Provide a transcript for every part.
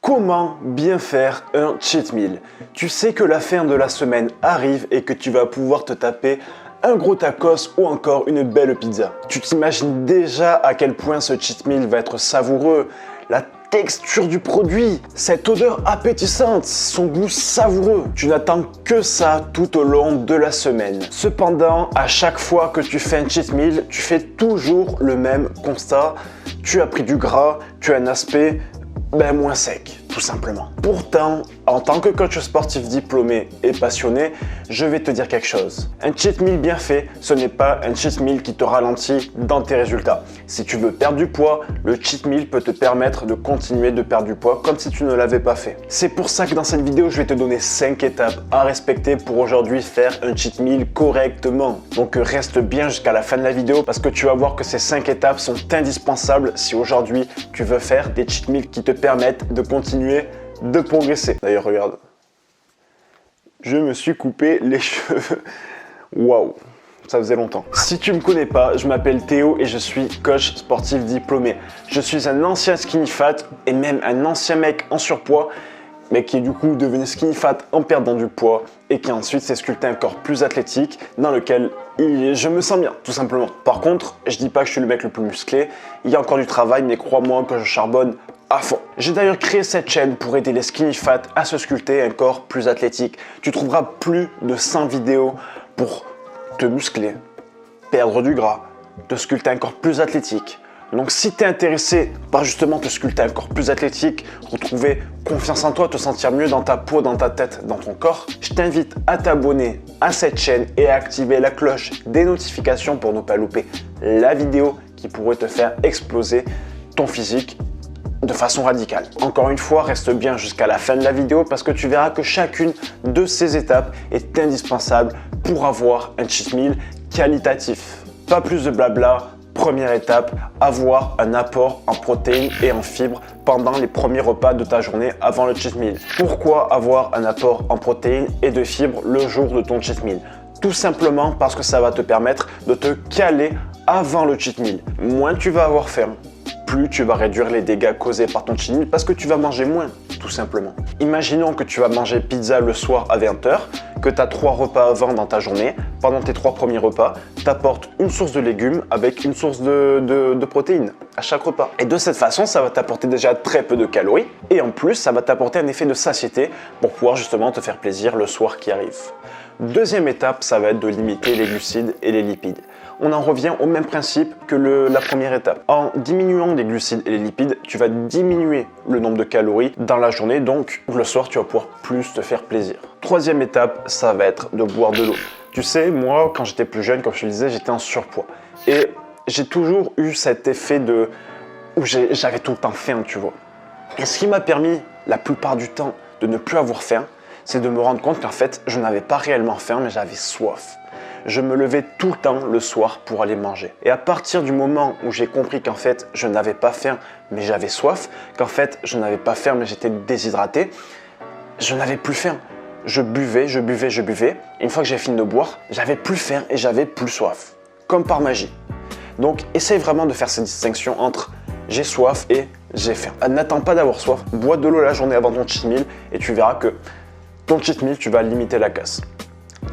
Comment bien faire un cheat meal? Tu sais que la fin de la semaine arrive et que tu vas pouvoir te taper un gros tacos ou encore une belle pizza. Tu t'imagines déjà à quel point ce cheat meal va être savoureux, la texture du produit, cette odeur appétissante, son goût savoureux. Tu n'attends que ça tout au long de la semaine. Cependant, à chaque fois que tu fais un cheat meal, tu fais toujours le même constat. Tu as pris du gras, tu as un aspect moins sec, tout simplement. Pourtant, en tant que coach sportif diplômé et passionné, je vais te dire quelque chose. Un cheat meal bien fait, ce n'est pas un cheat meal qui te ralentit dans tes résultats. Si tu veux perdre du poids, le cheat meal peut te permettre de continuer de perdre du poids comme si tu ne l'avais pas fait. C'est pour ça que dans cette vidéo, je vais te donner 5 étapes à respecter pour aujourd'hui faire un cheat meal correctement. Donc reste bien jusqu'à la fin de la vidéo parce que tu vas voir que ces 5 étapes sont indispensables si aujourd'hui tu veux faire des cheat meals qui te permettent de continuer de progresser. D'ailleurs, regarde, je me suis coupé les cheveux. Waouh, ça faisait longtemps. Si tu me connais pas, je m'appelle Théo et je suis coach sportif diplômé. Je suis un ancien skinny fat et même un ancien mec en surpoids, mais qui est du coup devenu skinny fat en perdant du poids et qui ensuite s'est sculpté un corps plus athlétique dans lequel je me sens bien, tout simplement. Par contre, je dis pas que je suis le mec le plus musclé, il y a encore du travail, mais crois-moi que je charbonne à fond. J'ai d'ailleurs créé cette chaîne pour aider les skinny fat à se sculpter un corps plus athlétique. Tu trouveras plus de 100 vidéos pour te muscler, perdre du gras, te sculpter un corps plus athlétique. Donc si tu es intéressé par justement te sculpter un corps plus athlétique, retrouver confiance en toi, te sentir mieux dans ta peau, dans ta tête, dans ton corps, je t'invite à t'abonner à cette chaîne et à activer la cloche des notifications pour ne pas louper la vidéo qui pourrait te faire exploser ton physique de façon radicale. Encore une fois, reste bien jusqu'à la fin de la vidéo parce que tu verras que chacune de ces étapes est indispensable pour avoir un cheat meal qualitatif. Pas plus de blabla. Première étape, avoir un apport en protéines et en fibres pendant les premiers repas de ta journée avant le cheat meal. Pourquoi avoir un apport en protéines et de fibres le jour de ton cheat meal? Tout simplement parce que ça va te permettre de te caler avant le cheat meal. Moins tu vas avoir faim, plus tu vas réduire les dégâts causés par ton cheat meal parce que tu vas manger moins, tout simplement. Imaginons que tu vas manger pizza le soir à 20 h, que tu as 3 repas avant dans ta journée. Pendant tes 3 premiers repas, tu apportes une source de légumes avec une source de protéines à chaque repas. Et de cette façon, ça va t'apporter déjà très peu de calories et en plus, ça va t'apporter un effet de satiété pour pouvoir justement te faire plaisir le soir qui arrive. Deuxième étape, ça va être de limiter les glucides et les lipides. On en revient au même principe que la première étape. En diminuant les glucides et les lipides, tu vas diminuer le nombre de calories dans la journée, donc le soir, tu vas pouvoir plus te faire plaisir. Troisième étape, ça va être de boire de l'eau. Tu sais, moi, quand j'étais plus jeune, comme je te le disais, j'étais en surpoids. Et j'ai toujours eu cet effet où j'avais tout le temps faim, tu vois. Et ce qui m'a permis, la plupart du temps, de ne plus avoir faim, c'est de me rendre compte qu'en fait, je n'avais pas réellement faim, mais j'avais soif. Je me levais tout le temps le soir pour aller manger. Et à partir du moment où j'ai compris qu'en fait, je n'avais pas faim, mais j'avais soif, qu'en fait, je n'avais pas faim, mais j'étais déshydraté, je n'avais plus faim. Je buvais. Et une fois que j'ai fini de boire, j'avais plus faim et j'avais plus soif. Comme par magie. Donc, essaye vraiment de faire cette distinction entre j'ai soif et j'ai faim. N'attends pas d'avoir soif. Bois de l'eau la journée avant ton cheat meal et tu verras que ton cheat meal, tu vas limiter la casse.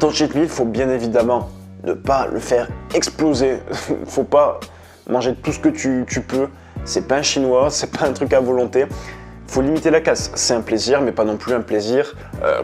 Ton cheat meal, il faut bien évidemment ne pas le faire exploser. Faut pas manger tout ce que tu peux. C'est pas un chinois, c'est pas un truc à volonté. Faut limiter la casse. C'est un plaisir, mais pas non plus un plaisir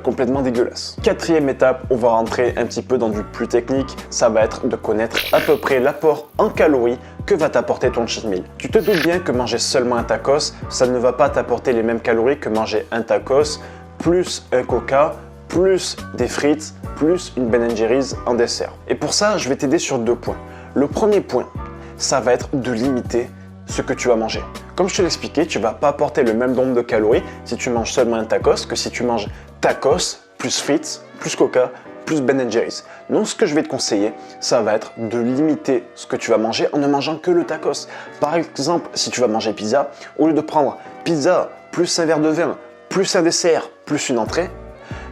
complètement dégueulasse. Quatrième étape, on va rentrer un petit peu dans du plus technique. Ça va être de connaître à peu près l'apport en calories que va t'apporter ton cheat meal. Tu te doutes bien que manger seulement un tacos, ça ne va pas t'apporter les mêmes calories que manger un tacos plus un coca, plus des frites, plus une Ben & Jerry's en dessert. Et pour ça, je vais t'aider sur 2 points. Le premier point, ça va être de limiter ce que tu vas manger. Comme je te l'expliquais, tu ne vas pas apporter le même nombre de calories si tu manges seulement un tacos que si tu manges tacos, plus frites, plus coca, plus Ben & Jerry's. Donc ce que je vais te conseiller, ça va être de limiter ce que tu vas manger en ne mangeant que le tacos. Par exemple, si tu vas manger pizza, au lieu de prendre pizza plus un verre de vin, plus un dessert, plus une entrée,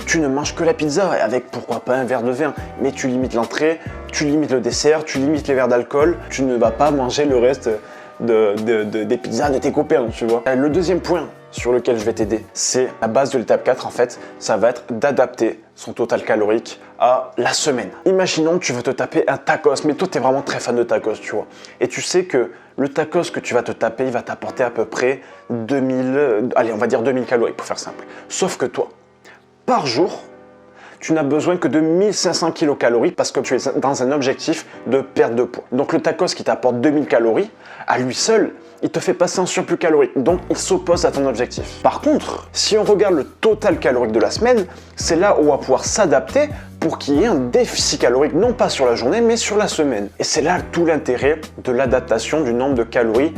tu ne manges que la pizza avec pourquoi pas un verre de vin, mais tu limites l'entrée, tu limites le dessert, tu limites les verres d'alcool, tu ne vas pas manger le reste des pizzas de tes copains, tu vois. Le deuxième point sur lequel je vais t'aider. C'est la base de l'étape 4 en fait, ça va être d'adapter son total calorique à la semaine. Imaginons que tu veux te taper un tacos, mais toi tu es vraiment très fan de tacos, tu vois. Et tu sais que le tacos que tu vas te taper, il va t'apporter à peu près 2000, allez on va dire 2000 calories pour faire simple. Sauf que toi, par jour, tu n'as besoin que de 1500 kilocalories parce que tu es dans un objectif de perte de poids. Donc le tacos qui t'apporte 2000 calories, à lui seul, il te fait passer en surplus calorique. Donc il s'oppose à ton objectif. Par contre, si on regarde le total calorique de la semaine, c'est là où on va pouvoir s'adapter pour qu'il y ait un déficit calorique, non pas sur la journée, mais sur la semaine. Et c'est là tout l'intérêt de l'adaptation du nombre de calories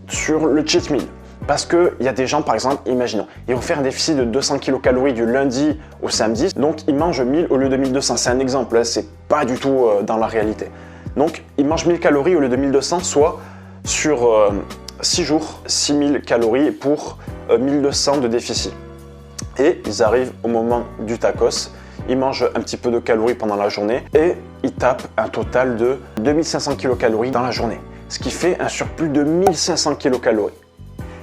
sur le cheat meal. Parce qu'il y a des gens, par exemple, imaginons, ils vont faire un déficit de 200 kilocalories du lundi au samedi, donc ils mangent 1000 au lieu de 1200. C'est un exemple, hein, c'est pas du tout dans la réalité. Donc ils mangent 1000 calories au lieu de 1200, soit sur 6 jours, 6000 calories pour 1200 de déficit. Et ils arrivent au moment du tacos, ils mangent un petit peu de calories pendant la journée et ils tapent un total de 2500 kilocalories dans la journée, ce qui fait un surplus de 1500 kilocalories.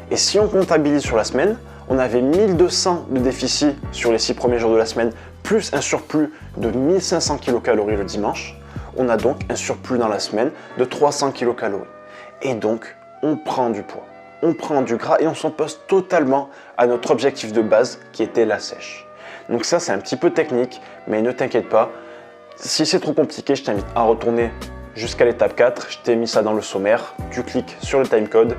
Et si on comptabilise sur la semaine, on avait 1200 de déficit sur les 6 premiers jours de la semaine, plus un surplus de 1500 kilocalories le dimanche. On a donc un surplus dans la semaine de 300 kilocalories. Et donc, on prend du poids, on prend du gras et on s'oppose totalement à notre objectif de base qui était la sèche. Donc ça, c'est un petit peu technique, mais ne t'inquiète pas. Si c'est trop compliqué, je t'invite à retourner jusqu'à l'étape 4. Je t'ai mis ça dans le sommaire. Tu cliques sur le timecode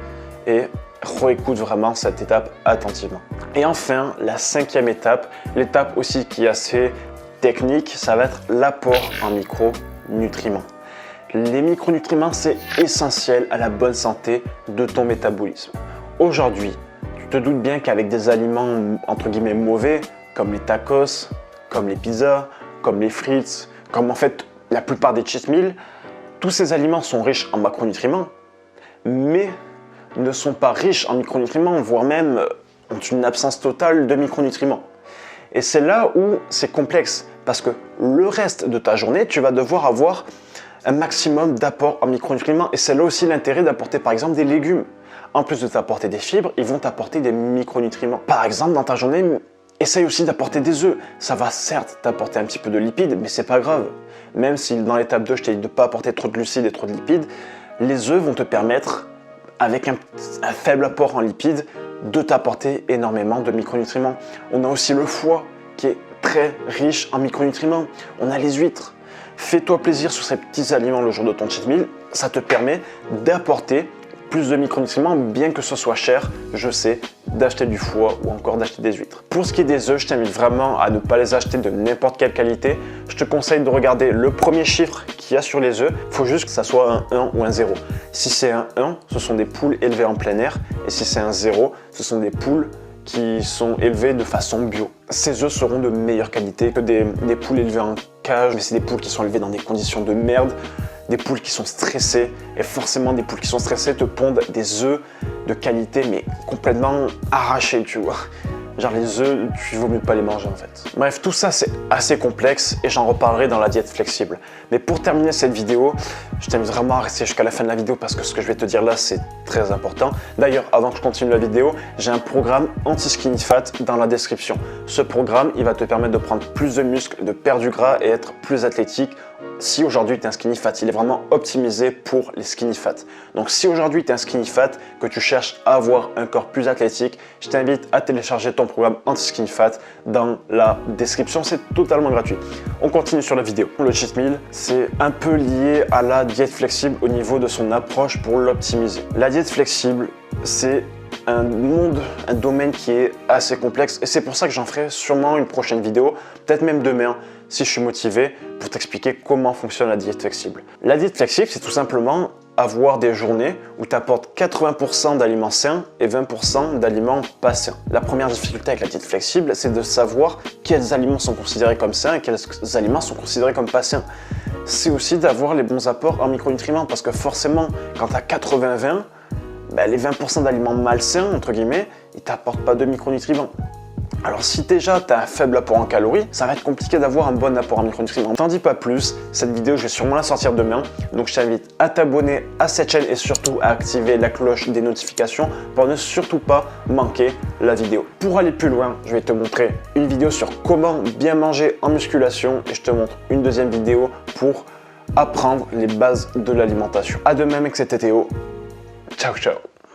et réécoute vraiment cette étape attentivement. Et enfin, la 5e étape, l'étape aussi qui est assez technique, ça va être l'apport en micronutriments. Les micronutriments, c'est essentiel à la bonne santé de ton métabolisme. Aujourd'hui, tu te doutes bien qu'avec des aliments entre guillemets mauvais, comme les tacos, comme les pizzas, comme les frites, comme en fait la plupart des cheat meals, tous ces aliments sont riches en macronutriments, mais ne sont pas riches en micronutriments, voire même ont une absence totale de micronutriments. Et c'est là où c'est complexe, parce que le reste de ta journée, tu vas devoir avoir un maximum d'apport en micronutriments. Et c'est là aussi l'intérêt d'apporter par exemple des légumes. En plus de t'apporter des fibres, ils vont t'apporter des micronutriments. Par exemple, dans ta journée, essaye aussi d'apporter des œufs. Ça va certes t'apporter un petit peu de lipides, mais c'est pas grave. Même si dans l'étape 2, je t'ai dit de ne pas apporter trop de glucides et trop de lipides, les œufs vont te permettre, avec un faible apport en lipides, de t'apporter énormément de micronutriments. On a aussi le foie qui est très riche en micronutriments. On a les huîtres. Fais-toi plaisir sur ces petits aliments le jour de ton cheat meal. Ça te permet d'apporter plus de micronutriments, bien que ce soit cher, je sais, d'acheter du foie ou encore d'acheter des huîtres. Pour ce qui est des œufs, je t'invite vraiment à ne pas les acheter de n'importe quelle qualité. Je te conseille de regarder le premier chiffre qu'il y a sur les œufs. Il faut juste que ça soit un 1 ou un 0. Si c'est un 1, ce sont des poules élevées en plein air. Et si c'est un 0, ce sont des poules qui sont élevées de façon bio. Ces œufs seront de meilleure qualité que des poules élevées en cage, mais c'est des poules qui sont élevées dans des conditions de merde. Des poules qui sont stressées, et forcément des poules qui sont stressées te pondent des œufs de qualité mais complètement arrachés, tu vois. Genre les œufs, tu vaut mieux pas les manger en fait. Bref, tout ça c'est assez complexe et j'en reparlerai dans la diète flexible. Mais pour terminer cette vidéo, je t'invite vraiment à rester jusqu'à la fin de la vidéo parce que ce que je vais te dire là c'est très important. D'ailleurs, avant que je continue la vidéo, j'ai un programme anti-skinny fat dans la description. Ce programme, il va te permettre de prendre plus de muscles, de perdre du gras et être plus athlétique. Si aujourd'hui tu es un skinny fat, il est vraiment optimisé pour les skinny fat. Donc si aujourd'hui tu es un skinny fat, que tu cherches à avoir un corps plus athlétique, je t'invite à télécharger ton programme anti-skinny fat dans la description, c'est totalement gratuit. On continue sur la vidéo. Le cheat meal, c'est un peu lié à la diète flexible au niveau de son approche pour l'optimiser. La diète flexible, c'est un monde, un domaine qui est assez complexe et c'est pour ça que j'en ferai sûrement une prochaine vidéo, peut-être même demain si je suis motivé pour t'expliquer comment fonctionne la diète flexible. La diète flexible, c'est tout simplement avoir des journées où tu apportes 80% d'aliments sains et 20% d'aliments pas sains. La première difficulté avec la diète flexible, c'est de savoir quels aliments sont considérés comme sains et quels aliments sont considérés comme pas sains. C'est aussi d'avoir les bons apports en micronutriments parce que forcément, quand tu as 80-20, les 20% d'aliments malsains, entre guillemets, ils ne t'apportent pas de micronutriments. Alors si déjà tu as un faible apport en calories, ça va être compliqué d'avoir un bon apport en micronutriments. T'en dis pas plus, cette vidéo je vais sûrement la sortir demain, donc je t'invite à t'abonner à cette chaîne et surtout à activer la cloche des notifications pour ne surtout pas manquer la vidéo. Pour aller plus loin, je vais te montrer une vidéo sur comment bien manger en musculation et je te montre une deuxième vidéo pour apprendre les bases de l'alimentation. À demain mec, c'était Théo. Ciao ciao.